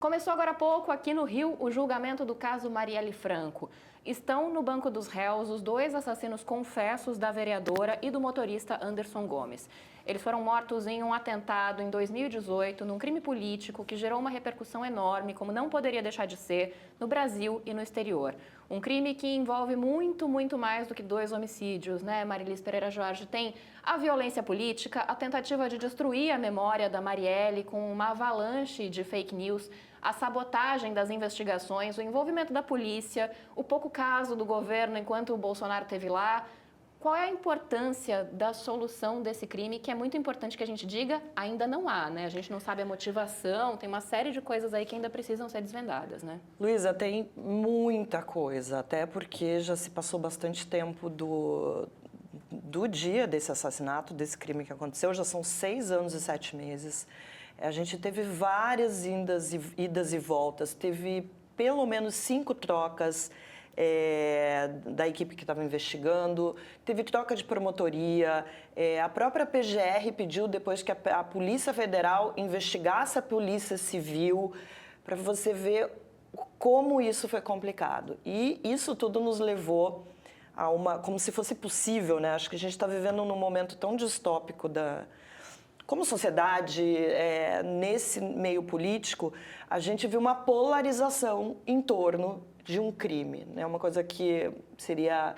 Começou agora há pouco, aqui no Rio, o julgamento do caso Marielle Franco. Estão no banco dos réus os dois assassinos confessos da vereadora e do motorista Anderson Gomes. Eles foram mortos em um atentado em 2018, num crime político que gerou uma repercussão enorme, como não poderia deixar de ser, no Brasil e no exterior. Um crime que envolve muito mais do que dois homicídios, né, Marilis Pereira Jorge? Tem a violência política, a tentativa de destruir a memória da Marielle com uma avalanche de fake news, a sabotagem das investigações, o envolvimento da polícia, o pouco caso do governo enquanto o Bolsonaro esteve lá. Qual é a importância da solução desse crime, que é muito importante que a gente diga, ainda não há, né? A gente não sabe a motivação, tem uma série de coisas aí que ainda precisam ser desvendadas, né? Luísa, tem muita coisa, até porque já se passou bastante tempo do dia desse assassinato, desse crime que aconteceu, já são 6 anos e 7 meses. A gente teve várias idas e voltas, teve pelo menos 5 trocas da equipe que estava investigando, teve troca de promotoria, a própria PGR pediu depois que a Polícia Federal investigasse a Polícia Civil, para você ver como isso foi complicado. E isso tudo nos levou a como se fosse possível, né? Acho que a gente está vivendo num momento tão distópico como sociedade, nesse meio político, a gente viu uma polarização em torno de um crime, né? Uma coisa que seria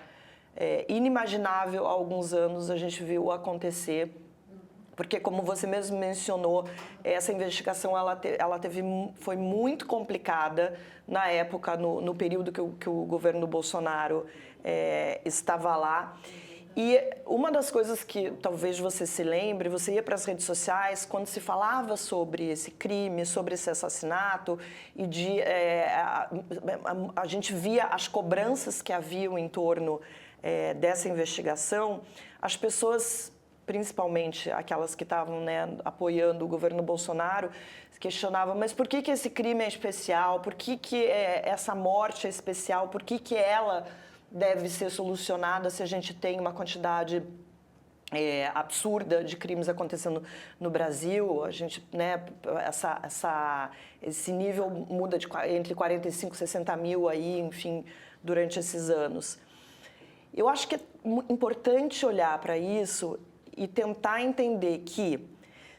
inimaginável há alguns anos, a gente viu acontecer. Porque, como você mesmo mencionou, essa investigação foi muito complicada na época, no período que o governo Bolsonaro estava lá. E uma das coisas que talvez você se lembre, você ia para as redes sociais, quando se falava sobre esse crime, sobre esse assassinato, e a gente via as cobranças que haviam em torno dessa investigação, as pessoas, principalmente aquelas que estavam, né, apoiando o governo Bolsonaro, questionavam, mas por que esse crime é especial? Por que essa morte é especial? Por que ela deve ser solucionada se a gente tem uma quantidade absurda de crimes acontecendo no Brasil? A gente, né, esse nível muda entre 45 e 60 mil aí, enfim, durante esses anos. Eu acho que é importante olhar para isso e tentar entender que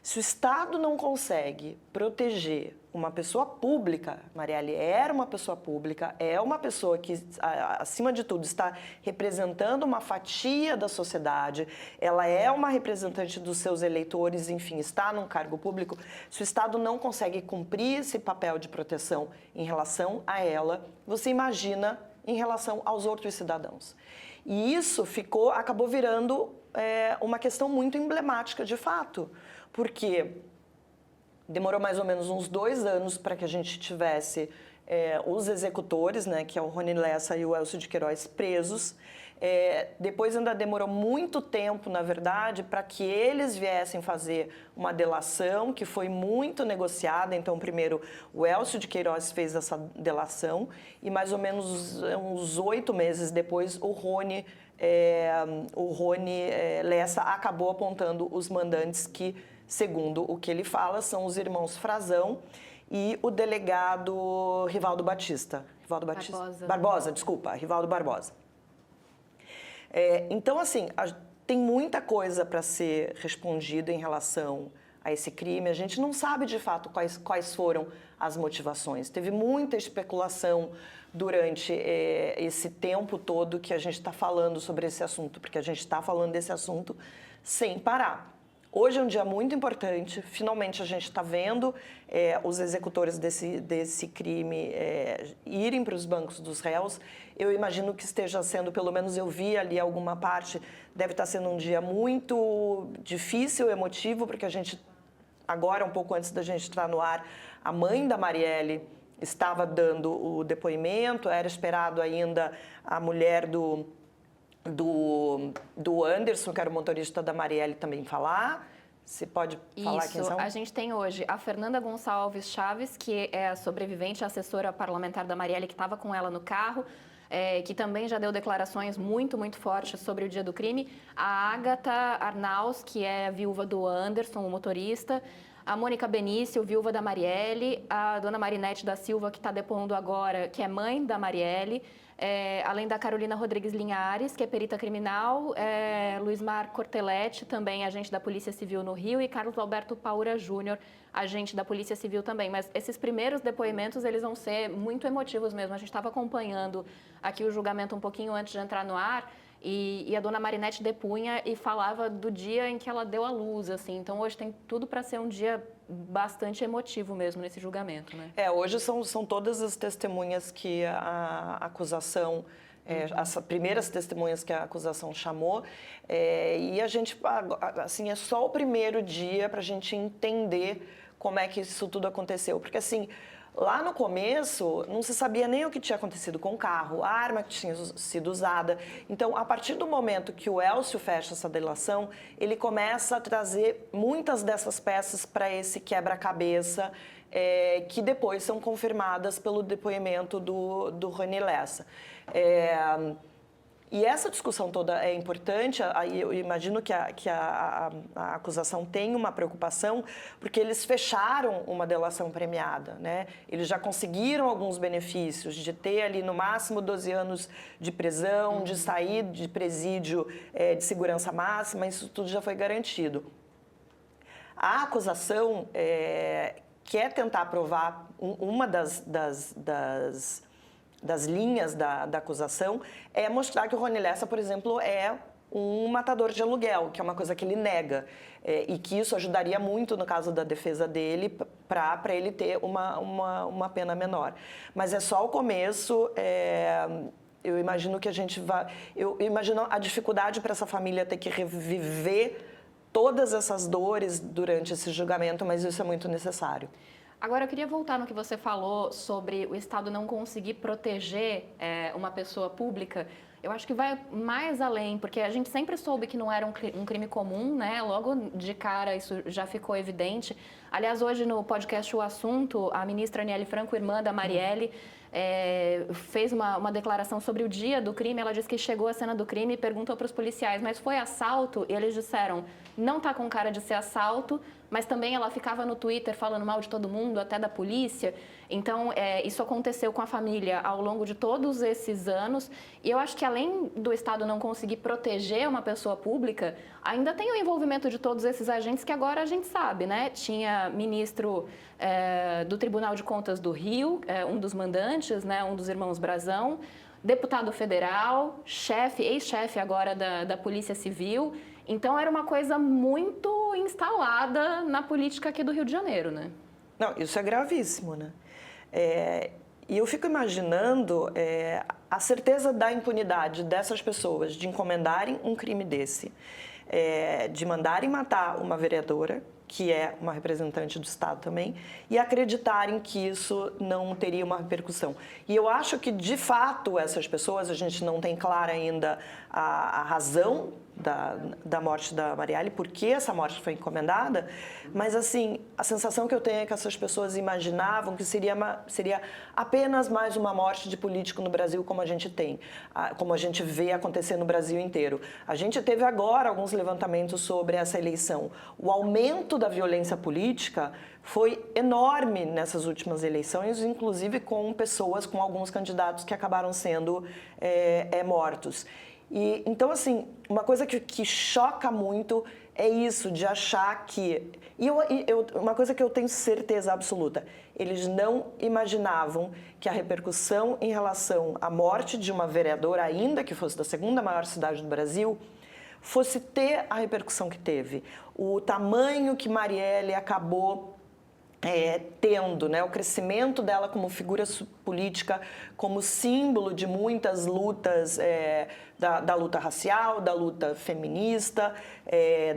se o Estado não consegue proteger uma pessoa pública, Marielle era uma pessoa pública, é uma pessoa que, acima de tudo, está representando uma fatia da sociedade, ela é uma representante dos seus eleitores, enfim, está num cargo público. Se o Estado não consegue cumprir esse papel de proteção em relação a ela, você imagina em relação aos outros cidadãos. E isso acabou virando uma questão muito emblemática, de fato, porque demorou mais ou menos uns 2 anos para que a gente tivesse os executores, né, que é o Rony Lessa e o Elcio de Queiroz, presos. Depois ainda demorou muito tempo, na verdade, para que eles viessem fazer uma delação, que foi muito negociada. Então, primeiro, o Elcio de Queiroz fez essa delação e mais ou menos uns 8 meses depois, o Rony Lessa acabou apontando os mandantes que, segundo o que ele fala, são os irmãos Frazão e o delegado Rivaldo Batista. Barbosa, desculpa, Rivaldo Barbosa. Então, assim, tem muita coisa para ser respondida em relação a esse crime. A gente não sabe, de fato, quais foram as motivações. Teve muita especulação durante esse tempo todo que a gente está falando sobre esse assunto, porque a gente está falando desse assunto sem parar. Hoje é um dia muito importante, finalmente a gente está vendo os executores desse crime irem para os bancos dos réus. Eu imagino que esteja sendo, pelo menos eu vi ali alguma parte, deve estar sendo um dia muito difícil, emotivo, porque a gente, agora, um pouco antes da gente entrar no ar, a mãe da Marielle estava dando o depoimento, era esperado ainda a mulher do Anderson, que era o motorista da Marielle, também falar. Você pode falar quem são? A gente tem hoje a Fernanda Gonçalves Chaves, que é a sobrevivente, a assessora parlamentar da Marielle, que estava com ela no carro, que também já deu declarações muito fortes sobre o dia do crime. A Agatha Arnaus, que é a viúva do Anderson, o motorista. a Mônica Benício, viúva da Marielle, a dona Marinete da Silva, que está depondo agora, que é mãe da Marielle, além da Carolina Rodrigues Linhares, que é perita criminal, Luiz Mar Cortelete, também agente da Polícia Civil no Rio, e Carlos Alberto Paura Júnior, agente da Polícia Civil também. Mas esses primeiros depoimentos, eles vão ser muito emotivos mesmo. A gente estava acompanhando aqui o julgamento um pouquinho antes de entrar no ar, e a dona Marinete depunha e falava do dia em que ela deu à luz, assim. Então, hoje tem tudo para ser um dia bastante emotivo mesmo nesse julgamento, né? Hoje são todas as testemunhas que a acusação, as primeiras testemunhas que a acusação chamou, e a gente, assim, é só o primeiro dia para a gente entender como é que isso tudo aconteceu, porque assim, lá no começo, não se sabia nem o que tinha acontecido com o carro, a arma que tinha sido usada. Então, a partir do momento que o Elcio fecha essa delação, ele começa a trazer muitas dessas peças para esse quebra-cabeça, que depois são confirmadas pelo depoimento do Rony Lessa. E essa discussão toda é importante, eu imagino que a acusação tem uma preocupação, porque eles fecharam uma delação premiada, né? Eles já conseguiram alguns benefícios, de ter ali no máximo 12 anos de prisão, de sair de presídio de segurança máxima, isso tudo já foi garantido. A acusação quer tentar provar uma das linhas da acusação é mostrar que o Rony Lessa, por exemplo, é um matador de aluguel, que é uma coisa que ele nega, e que isso ajudaria muito no caso da defesa dele para ele ter uma pena menor. Mas é só o começo. Eu imagino que a gente vai... Eu imagino a dificuldade para essa família ter que reviver todas essas dores durante esse julgamento, mas isso é muito necessário. Agora, eu queria voltar no que você falou sobre o Estado não conseguir proteger uma pessoa pública. Eu acho que vai mais além, porque a gente sempre soube que não era um crime comum, né? Logo de cara isso já ficou evidente. Aliás, hoje no podcast O Assunto, a ministra Aniele Franco, irmã da Marielle, fez uma declaração sobre o dia do crime. Ela disse que chegou à cena do crime e perguntou para os policiais, mas foi assalto? E eles disseram, não está com cara de ser assalto, mas também ela ficava no Twitter falando mal de todo mundo, até da polícia. Então, isso aconteceu com a família ao longo de todos esses anos. E eu acho que além do Estado não conseguir proteger uma pessoa pública, ainda tem o envolvimento de todos esses agentes que agora a gente sabe, né? Tinha ministro do Tribunal de Contas do Rio, um dos mandantes, né? Um dos irmãos Brazão, deputado federal, ex-chefe agora da Polícia Civil. Então, era uma coisa muito instalada na política aqui do Rio de Janeiro, né? Não, isso é gravíssimo, né? E eu fico imaginando a certeza da impunidade dessas pessoas de encomendarem um crime desse, de mandarem matar uma vereadora, que é uma representante do Estado também, e acreditarem que isso não teria uma repercussão. E eu acho que, de fato, essas pessoas, a gente não tem clara ainda a razão da morte da Marielle, por que essa morte foi encomendada, mas, assim, a sensação que eu tenho é que essas pessoas imaginavam que seria apenas mais uma morte de político no Brasil, como a gente tem, como a gente vê acontecer no Brasil inteiro. A gente teve agora alguns levantamentos sobre essa eleição. O aumento da violência política foi enorme nessas últimas eleições, inclusive com alguns candidatos que acabaram sendo mortos. E, então, assim, uma coisa que choca muito é isso, de achar que... uma coisa que eu tenho certeza absoluta, eles não imaginavam que a repercussão em relação à morte de uma vereadora, ainda que fosse da segunda maior cidade do Brasil, fosse ter a repercussão que teve. O tamanho que Marielle acabou tendo, né? O crescimento dela como figura política, como símbolo de muitas lutas, da luta racial, da luta feminista,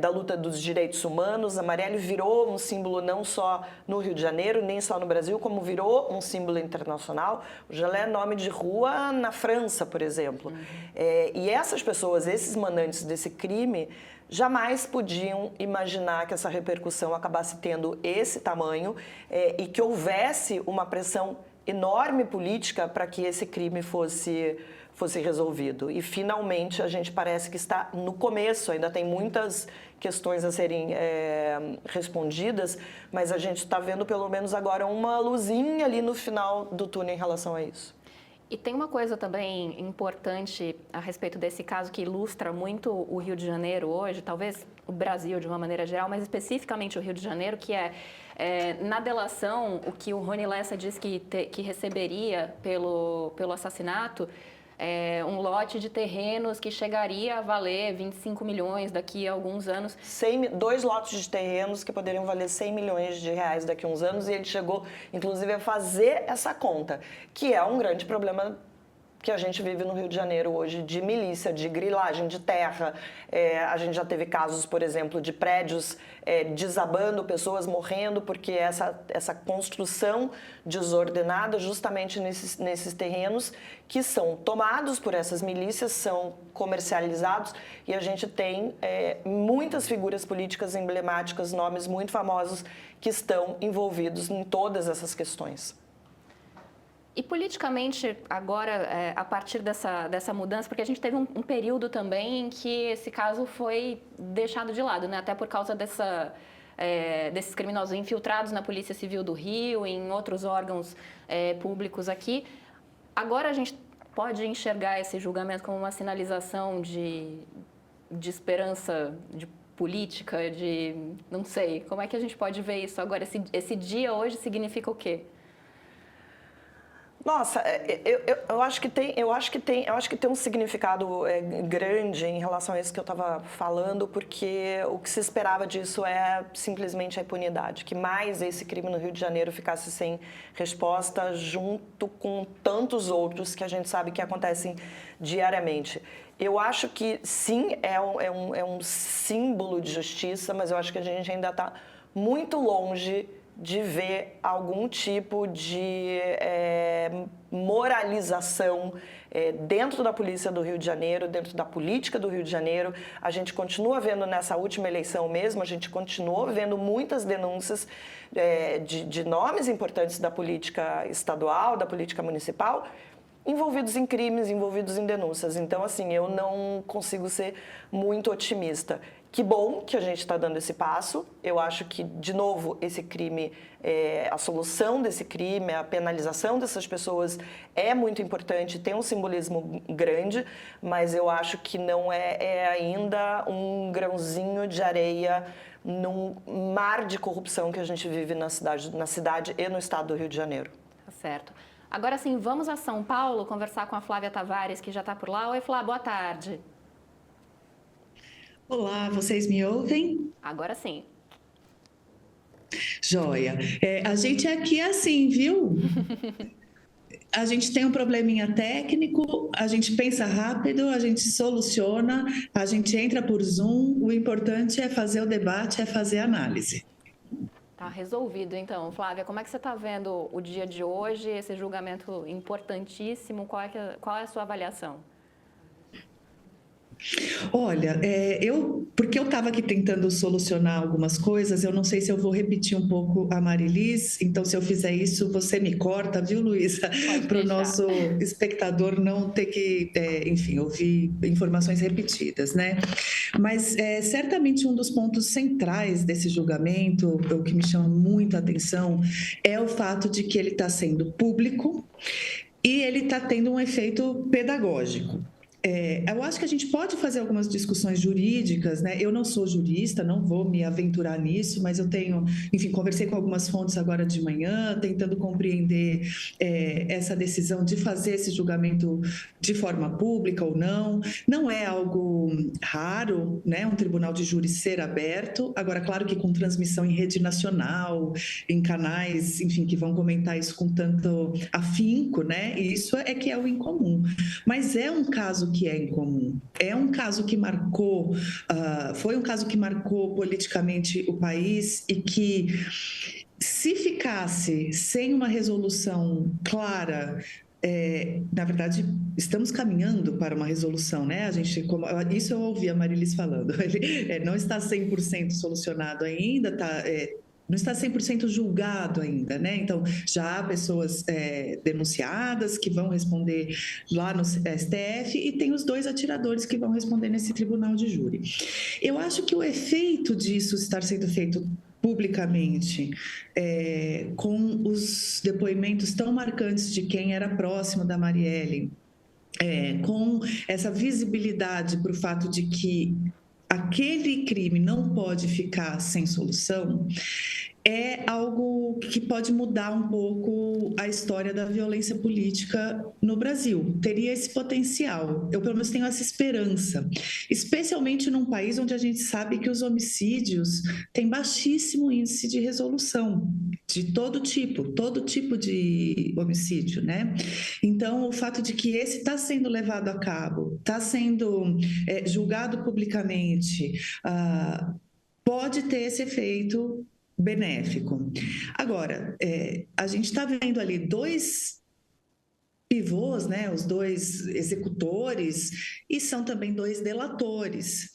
da luta dos direitos humanos. A Marielle virou um símbolo não só no Rio de Janeiro, nem só no Brasil, como virou um símbolo internacional. Hoje ela é nome de rua na França, por exemplo. E essas pessoas, esses mandantes desse crime, jamais podiam imaginar que essa repercussão acabasse tendo esse tamanho e que houvesse uma pressão enorme política para que esse crime fosse fosse resolvido. E, finalmente, a gente parece que está no começo, ainda tem muitas questões a serem respondidas, mas a gente está vendo, pelo menos agora, uma luzinha ali no final do túnel em relação a isso. E tem uma coisa também importante a respeito desse caso que ilustra muito o Rio de Janeiro hoje, talvez o Brasil de uma maneira geral, mas especificamente o Rio de Janeiro, que na delação, o que o Rony Lessa disse que receberia pelo assassinato, um lote de terrenos que chegaria a valer 25 milhões daqui a alguns anos. 2 lotes de terrenos que poderiam valer 100 milhões de reais daqui a uns anos, e ele chegou, inclusive, a fazer essa conta, que é um grande problema que a gente vive no Rio de Janeiro hoje, de milícia, de grilagem de terra. A gente já teve casos, por exemplo, de prédios desabando, pessoas morrendo, porque essa construção desordenada justamente nesses terrenos que são tomados por essas milícias, são comercializados, e a gente tem muitas figuras políticas emblemáticas, nomes muito famosos que estão envolvidos em todas essas questões. E politicamente, agora, a partir dessa mudança, porque a gente teve um período também em que esse caso foi deixado de lado, né? Até por causa desses criminosos infiltrados na Polícia Civil do Rio, em outros órgãos públicos aqui. Agora a gente pode enxergar esse julgamento como uma sinalização de esperança, de política, não sei, como é que a gente pode ver isso agora? Esse dia hoje significa o quê? Nossa, eu acho que tem um significado grande em relação a isso que eu estava falando, porque o que se esperava disso é simplesmente a impunidade, que mais esse crime no Rio de Janeiro ficasse sem resposta, junto com tantos outros que a gente sabe que acontecem diariamente. Eu acho que sim, é um símbolo de justiça, mas eu acho que a gente ainda está muito longe de ver algum tipo de moralização dentro da polícia do Rio de Janeiro, dentro da política do Rio de Janeiro. A gente continua vendo nessa última eleição mesmo, a gente continuou vendo muitas denúncias de nomes importantes da política estadual, da política municipal, envolvidos em crimes, envolvidos em denúncias. Então, assim, eu não consigo ser muito otimista. Que bom que a gente está dando esse passo. Eu acho que, de novo, esse crime, a solução desse crime, a penalização dessas pessoas é muito importante, tem um simbolismo grande, mas eu acho que não é ainda um grãozinho de areia num mar de corrupção que a gente vive na cidade e no estado do Rio de Janeiro. Tá certo. Agora sim, vamos a São Paulo conversar com a Flávia Tavares, que já está por lá. Oi, Flávia, boa tarde. Olá, vocês me ouvem? Agora sim. Joia. A gente aqui é assim, viu? A gente tem um probleminha técnico, a gente pensa rápido, a gente soluciona, a gente entra por Zoom. O importante é fazer o debate, é fazer a análise. Tá resolvido, então. Flávia, como é que você está vendo o dia de hoje, esse julgamento importantíssimo? Qual é a sua avaliação? Olha, porque eu estava aqui tentando solucionar algumas coisas, eu não sei se eu vou repetir um pouco a Marilis, então se eu fizer isso, você me corta, viu, Luísa? Para o nosso espectador não ter que, enfim, ouvir informações repetidas, né? Mas certamente um dos pontos centrais desse julgamento, o que me chama muito a atenção, é o fato de que ele está sendo público e ele está tendo um efeito pedagógico. Eu acho que a gente pode fazer algumas discussões jurídicas, né? Eu não sou jurista, não vou me aventurar nisso, mas eu tenho, enfim, conversei com algumas fontes agora de manhã, tentando compreender essa decisão de fazer esse julgamento de forma pública ou não. Não é algo raro, né? Um tribunal de júri ser aberto. Agora, claro que com transmissão em rede nacional, em canais, enfim, que vão comentar isso com tanto afinco, né? E isso é que é o incomum. Mas é um caso que é incomum. É um caso que marcou, foi um caso que marcou politicamente o país e que, se ficasse sem uma resolução clara, na verdade, estamos caminhando para uma resolução, né? Isso eu ouvi a Marilis falando. Ele não está 100% solucionado ainda, não está 100% julgado ainda, né? Então, já há pessoas denunciadas que vão responder lá no STF e tem os 2 atiradores que vão responder nesse tribunal de júri. Eu acho que o efeito disso estar sendo feito publicamente, com os depoimentos tão marcantes de quem era próximo da Marielle, com essa visibilidade para o fato de que aquele crime não pode ficar sem solução, é algo que pode mudar um pouco a história da violência política no Brasil. Teria esse potencial. Eu, pelo menos, tenho essa esperança. Especialmente num país onde a gente sabe que os homicídios têm baixíssimo índice de resolução, de todo tipo de homicídio, né? Então, o fato de que esse está sendo levado a cabo, está sendo julgado publicamente, pode ter esse efeito benéfico. Agora, a gente está vendo ali 2 pivôs, né, os 2 executores, e são também 2 delatores,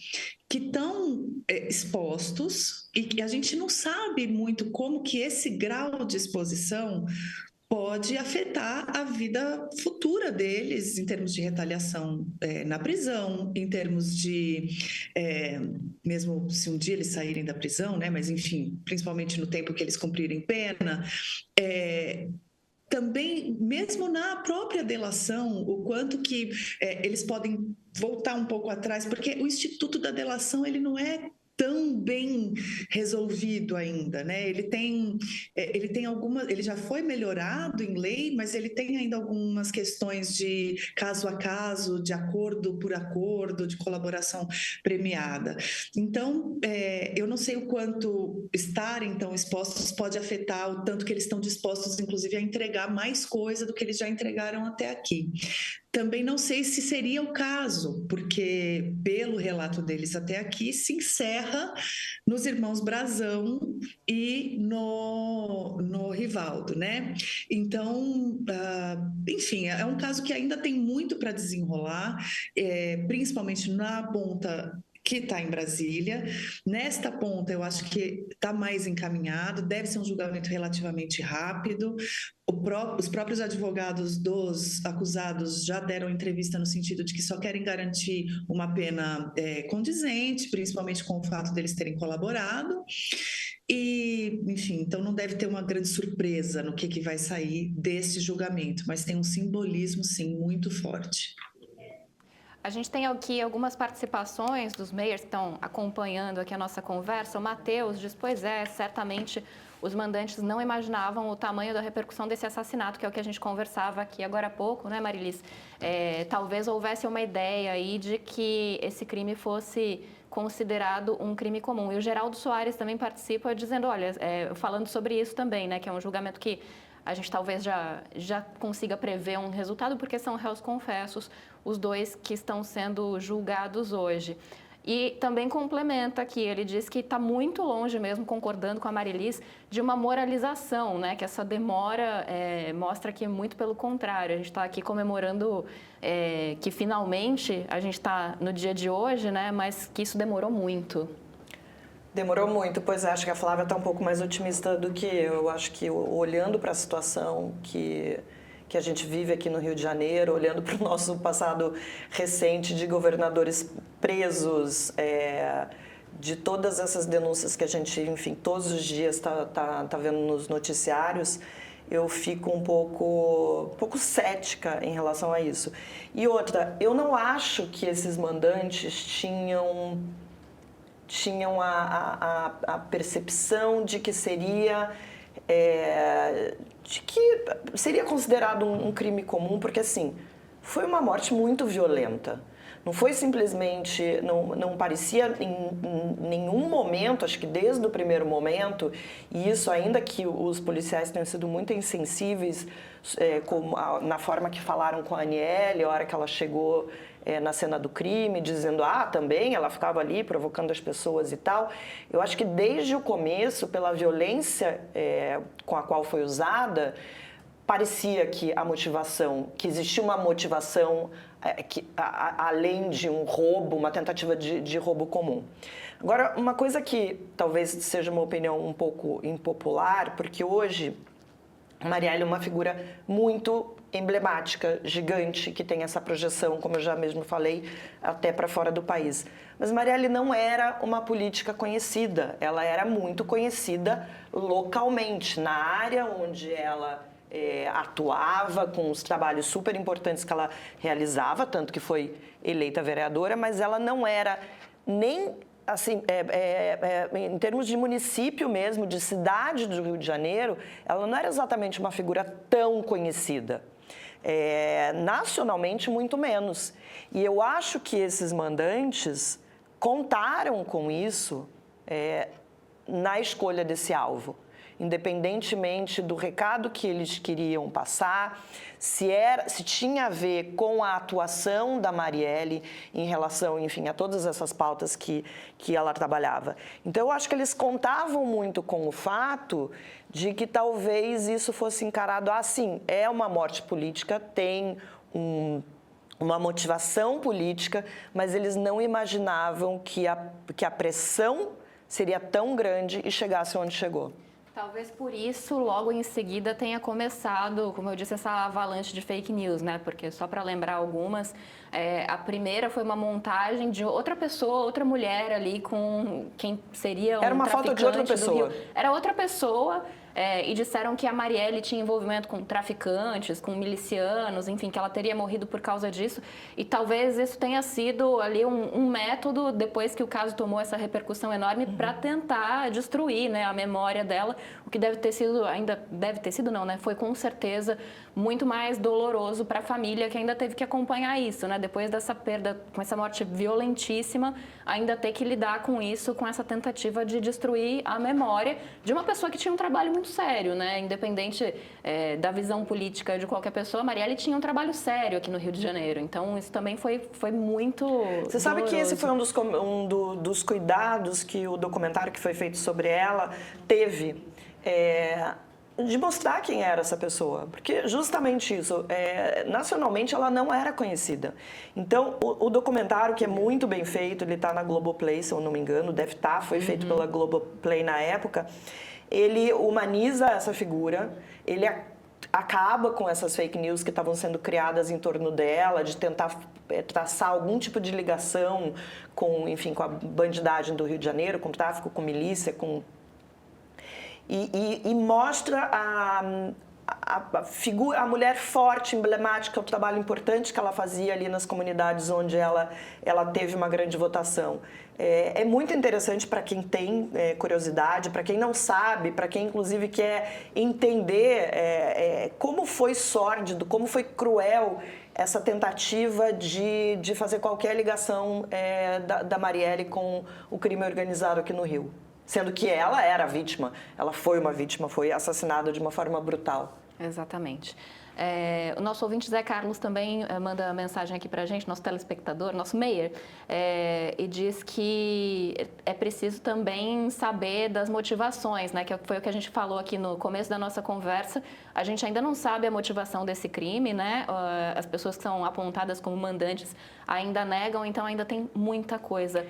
que estão expostos e que a gente não sabe muito como que esse grau de exposição pode afetar a vida futura deles, em termos de retaliação na prisão, em termos de, mesmo se um dia eles saírem da prisão, né, mas enfim, principalmente no tempo que eles cumprirem pena, também, mesmo na própria delação, o quanto que eles podem voltar um pouco atrás, porque o Instituto da Delação, ele não é tão bem resolvido ainda, né? Ele tem algumas, ele já foi melhorado em lei, mas ele tem ainda algumas questões de caso a caso, de acordo por acordo, de colaboração premiada. Então, eu não sei o quanto estarem tão expostos pode afetar o tanto que eles estão dispostos, inclusive, a entregar mais coisa do que eles já entregaram até aqui. Também não sei se seria o caso, porque, pelo relato deles até aqui, se encerra nos irmãos Brazão e no Rivaldo, né? Então, enfim, é um caso que ainda tem muito para desenrolar, principalmente na ponta que está em Brasília. Nesta ponta, eu acho que está mais encaminhado, deve ser um julgamento relativamente rápido. Os próprios advogados dos acusados já deram entrevista no sentido de que só querem garantir uma pena condizente, principalmente com o fato deles terem colaborado. E, enfim, então não deve ter uma grande surpresa no que vai sair desse julgamento, mas tem um simbolismo, sim, muito forte. A gente tem aqui algumas participações dos meios que estão acompanhando aqui a nossa conversa. O Matheus diz, pois certamente os mandantes não imaginavam o tamanho da repercussão desse assassinato, que é o que a gente conversava aqui agora há pouco, né, Marilis? Talvez houvesse uma ideia aí de que esse crime fosse considerado um crime comum. E o Geraldo Soares também participa dizendo, olha, falando sobre isso também, né, que é um julgamento que a gente talvez já consiga prever um resultado, porque são réus confessos, os 2 que estão sendo julgados hoje. E também complementa aqui, ele diz que está muito longe mesmo, concordando com a Marilis, de uma moralização, né? Que essa demora mostra que muito pelo contrário. A gente está aqui comemorando que finalmente a gente está no dia de hoje, né? Mas que isso demorou muito. Demorou muito, pois acho que a Flávia está um pouco mais otimista do que eu. Acho que olhando para a situação que a gente vive aqui no Rio de Janeiro, olhando para o nosso passado recente de governadores presos, de todas essas denúncias que a gente, enfim, todos os dias tá vendo nos noticiários, eu fico um pouco cética em relação a isso. E outra, eu não acho que esses mandantes tinham a percepção de que seria considerado um crime comum, porque assim, foi uma morte muito violenta. Não foi simplesmente, não parecia em nenhum momento, acho que desde o primeiro momento, e isso ainda que os policiais tenham sido muito insensíveis na forma que falaram com a Aniele, a hora que ela chegou na cena do crime, dizendo, também ela ficava ali provocando as pessoas e tal. Eu acho que desde o começo, pela violência com a qual foi usada, parecia que a motivação, que existia uma motivação além de um roubo, uma tentativa de roubo comum. Agora, uma coisa que talvez seja uma opinião um pouco impopular, porque hoje a Marielle é uma figura muito emblemática, gigante, que tem essa projeção, como eu já mesmo falei, até para fora do país. Mas Marielle não era uma política conhecida, ela era muito conhecida localmente, na área onde ela atuava, com os trabalhos super importantes que ela realizava, tanto que foi eleita vereadora, mas ela não era nem... assim, em termos de município mesmo, de cidade do Rio de Janeiro, ela não era exatamente uma figura tão conhecida. Nacionalmente, muito menos. E eu acho que esses mandantes contaram com isso na escolha desse alvo. Independentemente do recado que eles queriam passar, se tinha a ver com a atuação da Marielle em relação, enfim, a todas essas pautas que ela trabalhava. Então, eu acho que eles contavam muito com o fato de que talvez isso fosse encarado assim, é uma morte política, tem uma motivação política, mas eles não imaginavam que a pressão seria tão grande e chegasse onde chegou. Talvez por isso, logo em seguida, tenha começado, como eu disse, essa avalanche de fake news, né? Porque, só para lembrar algumas, a primeira foi uma montagem de outra pessoa, outra mulher ali com quem seria um Era uma foto de outra pessoa. Era outra pessoa. E disseram que a Marielle tinha envolvimento com traficantes, com milicianos, enfim, que ela teria morrido por causa disso. E talvez isso tenha sido ali um método, depois que o caso tomou essa repercussão enorme, para tentar destruir, né, a memória dela, o que deve ter sido, ainda deve ter sido não, né? Foi com certeza muito mais doloroso para a família que ainda teve que acompanhar isso, né? Depois dessa perda, com essa morte violentíssima, ainda ter que lidar com isso, com essa tentativa de destruir a memória de uma pessoa que tinha um trabalho muito sério, né? Independente da visão política de qualquer pessoa, a Marielle tinha um trabalho sério aqui no Rio de Janeiro. Então, isso também foi muito Você sabe doloroso. que esse foi um dos cuidados que o documentário que foi feito sobre ela teve, de mostrar quem era essa pessoa, porque justamente isso, nacionalmente ela não era conhecida. Então, o documentário, que é muito bem feito, ele está na Globoplay, se eu não me engano, deve estar, foi feito pela Globoplay na época, ele humaniza essa figura, ele acaba com essas fake news que estavam sendo criadas em torno dela, de tentar traçar algum tipo de ligação com, enfim, com a bandidagem do Rio de Janeiro, com tráfico, com milícia, com... E mostra a figura, a mulher forte, emblemática, o trabalho importante que ela fazia ali nas comunidades onde ela teve uma grande votação. É muito interessante para quem tem curiosidade, para quem não sabe, para quem inclusive quer entender como foi sórdido, como foi cruel essa tentativa de fazer qualquer ligação da Marielle com o crime organizado aqui no Rio. Sendo que ela era a vítima, ela foi uma vítima, foi assassinada de uma forma brutal. Exatamente. O nosso ouvinte Zé Carlos também manda mensagem aqui para a gente, nosso telespectador, nosso Meyer, e diz que é preciso também saber das motivações, né? Que foi o que a gente falou aqui no começo da nossa conversa. A gente ainda não sabe a motivação desse crime, né? As pessoas que são apontadas como mandantes ainda negam, então ainda tem muita coisa